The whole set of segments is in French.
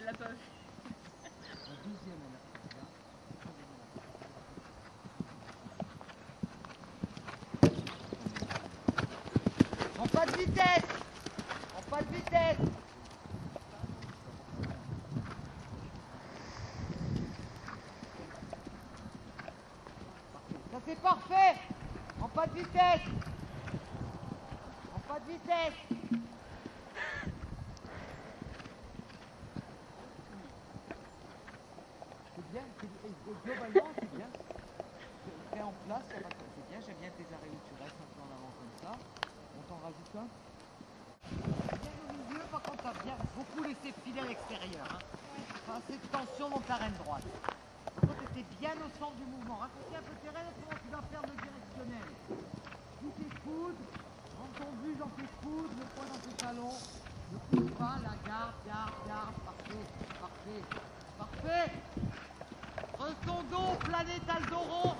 l'a pas vu. La deuxième, elle a fait bien. Prends pas de vitesse. Prends pas de vitesse. Ça c'est parfait. Prends pas de vitesse. Prends pas de vitesse. C'est bien, globalement c'est bien. T'es en place, ça va, c'est bien, j'aime bien tes arrêts où tu restes un peu en avant comme ça. On t'en rajoute un. Bien au milieu, par contre t'as bien beaucoup laissé filer à l'extérieur. Hein. Pas assez de tension dans ta reine droite. Par contre t'étais bien au centre du mouvement. Raccourcis un peu tes reines, comment tu vas faire le directionnel. Tous tes coudes, dans ton but dans tes coudes, le poing dans tes talons. Ne pousse pas, la garde, parfait, parfait, parfait. Creuse ton dos, planète à le dos rond.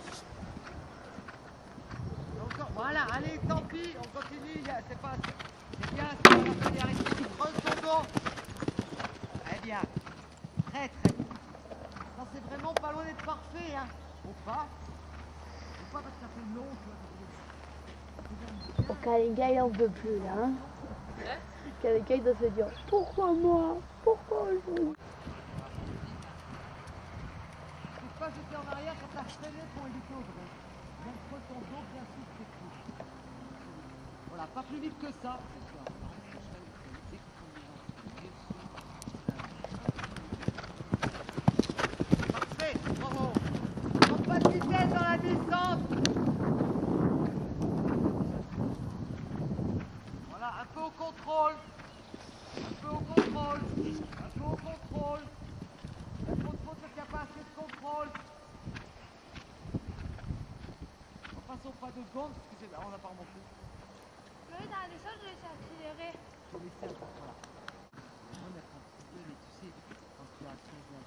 Encore, voilà, allez, tant pis, on continue, c'est pas, c'est bien, c'est pas la peine d'arrêter. Creuse ton dos. Très bien, très bien. Ça c'est vraiment pas loin d'être parfait, hein. Faut pas parce que ça fait long, tu vois. Quand les gars ils en veulent plus là, hein. Quand les gars ils doivent se dire pourquoi moi, pourquoi je. Pas jeter en arrière quand t'as freiné pour éviter au vrai. Bien creuse ton dos, bien souple tes coudes. Voilà, pas plus vite que ça. Parfait, bravo. Prends pas de vitesse dans la distance. Voilà, un peu au contrôle. Un peu au contrôle. Un peu au contrôle. Il y a trop de fautes parce qu'il n'y a pas assez de contrôle. On passe au pas de secondes parce que on n'a pas remonté. Oui, dans les choses, je laisse accélérer. Faut laisser un peu, voilà. Remettre un petit peu, mais tu sais, quand tu as 15 ans,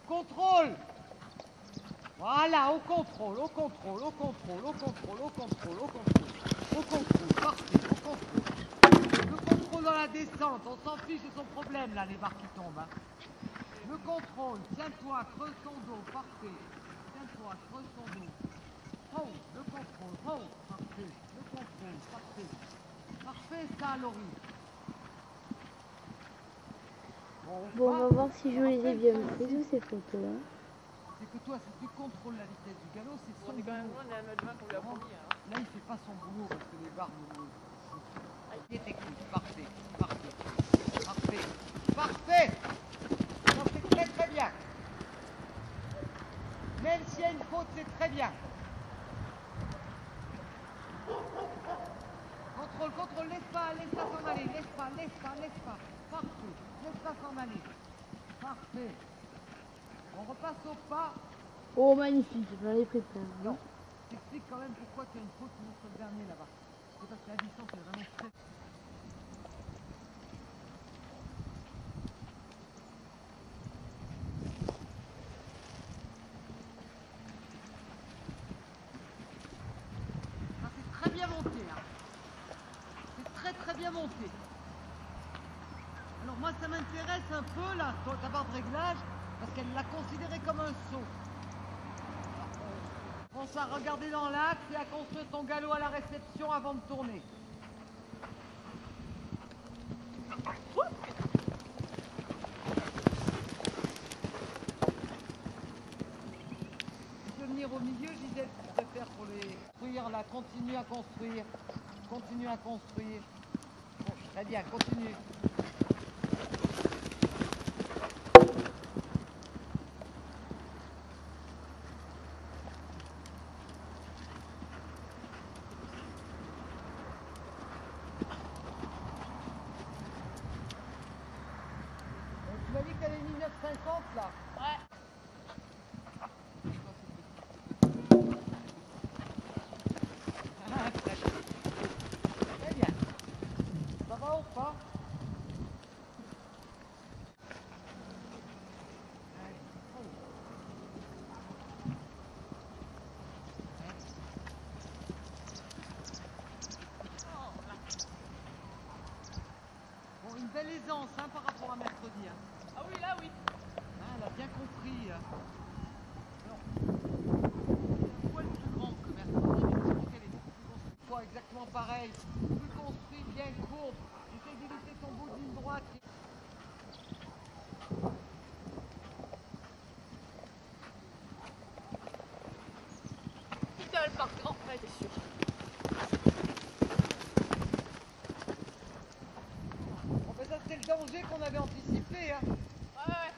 contrôle. Voilà, au contrôle, au contrôle, au contrôle, au contrôle, au contrôle, au contrôle. Au contrôle, parfait, au contrôle. Le contrôle dans la descente, on s'en fiche de son problème là, les barres qui tombent. Hein. Le contrôle, tiens-toi, creuse ton dos, parfait. Tiens-toi, creuse ton dos. Oh, le contrôle, oh, parfait. Le contrôle, parfait. Parfait ça, Laurie. Bon, on va voir si je les ai bien prises ces photos là. C'est que toi, si tu contrôles la vitesse du galop, c'est son On est quand même loin de la mode 20 qu'on lui a promis. Hein. Là, il fait pas son boulot parce que les barres ne. Il est technique, parfait, parfait, parfait, parfait. Non, c'est très très bien. Même s'il y a une faute, c'est très bien. Contrôle, contrôle, laisse pas s'en aller, laisse pas. Parfait, laisse pas s'en aller. Parfait. On repasse au pas. Oh magnifique, j'en ai pris plein. Non, t'expliques quand même pourquoi tu as une faute sur le dernier là-bas. C'est parce que la distance est vraiment très... Ah, c'est très bien monté là. C'est très très bien monté. Alors moi ça m'intéresse un peu là, ta barre de réglage, parce qu'elle l'a considéré comme un saut. Pense à regarder dans l'axe et à construire ton galop à la réception avant de tourner. Tu peux venir au milieu, Gisèle, si tu préfères pour les construire là. Continue à construire. Continue à construire. Bon, très bien, continue. Tu m'as dit que tu avais mis 9,50 là. Ouais. Très bien. Ça va ou pas? hein, par rapport à mercredi. Hein. Ah oui, là, oui. Hein, elle a bien compris. Alors, un poil plus grand que mercredi, mais je trouve qu'elle est beaucoup plus construite. Une fois exactement pareil, plus construit, bien courbe. Essaye d'éviter ton bout de ligne droite. Putain, elle part grand. Ouais, t'es sûr. Bon, ben ça, c'est le danger qu'on avait anticipé. Hein. Ouais.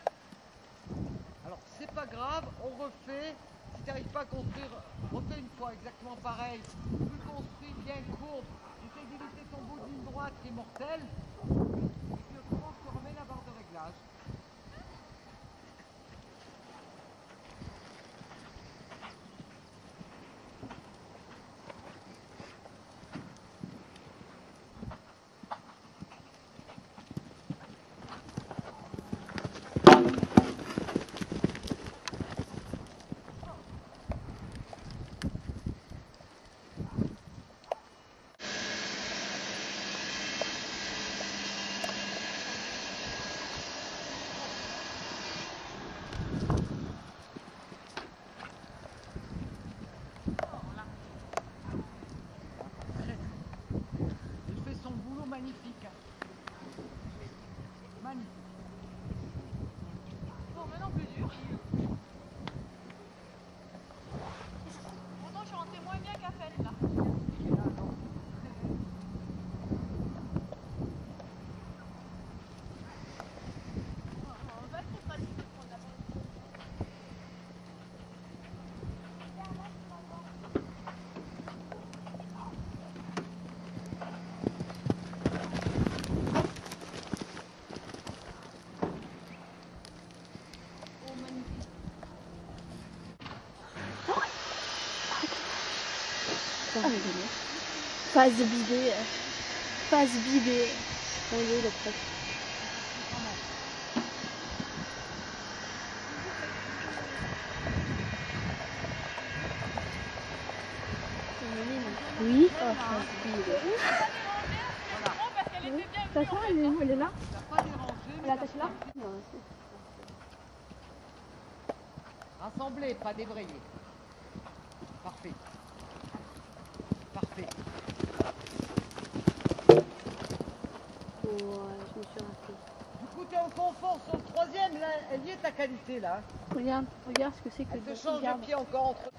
Alors, c'est pas grave, on refait. Si tu n'arrives pas à construire, refais une fois exactement pareil. Plus construit, bien courbe. Essaye d'éviter ton bout de ligne droite qui est mortel. Et puis autrement, tu remets la barre de réglage. Il fait son boulot magnifique. Magnifique. Bon, maintenant plus dur. Pourtant, je suis rentrée moins bien qu'à Fête, là. On va être pratique pour prendre la bonne. Phase bidée. Phase bidée. On est là presque. Oui. Oh, phase bidée. Parce qu'elle était bien Ta soeur, elle est où? Elle est là? T'as pas dérangé, Elle mais est attachée là? Non, rassemblé, pas débrayé. Parfait. Parfait. ouais, je me suis rappelé. Du coup, t'es en confort sur le troisième, là, elle y est ta qualité, là. Regarde ce que c'est que Elle te change le pied encore entre...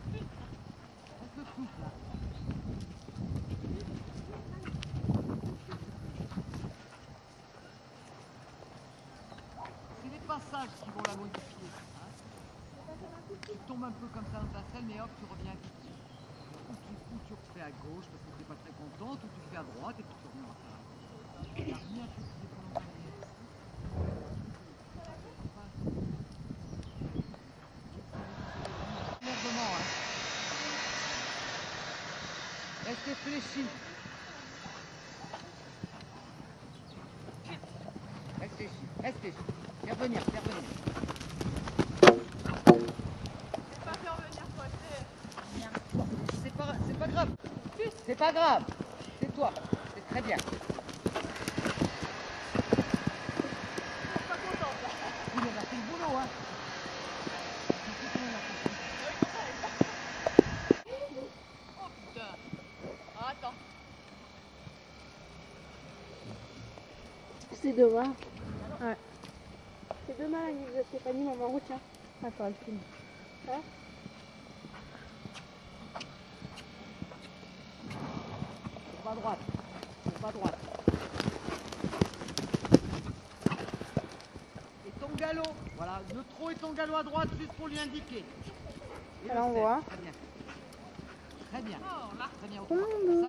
Un peu souple, là. C'est les passages qui vont la modifier. Hein. Tu tombes un peu comme ça dans ta selle, mais hop, tu reviens vite. Ou tu refais à gauche parce que tu n'es pas très contente, ou tu fais à droite et puis tu reviens à droite. Il n'y a rien que tu décolles. Merdement, hein. Restez fléchis. Reste fléchi. Viens venir. Pas faire venir, quoi. C'est pas grave. C'est pas grave. C'est toi. C'est très bien. Pas contente, là. Il a fait le boulot, hein. Oh putain. Ah, attends. C'est demain. Ouais. C'est demain l'anniversaire de Stéphanie, maman, retiens. Attends, elle filme. Hein? Pas à droite. Pas à droite. Et ton galop. Voilà, le trot et ton galop à droite juste pour lui indiquer. Et Alors on voit. Très bien. Très bien. Oh, là. Très bien. Commando.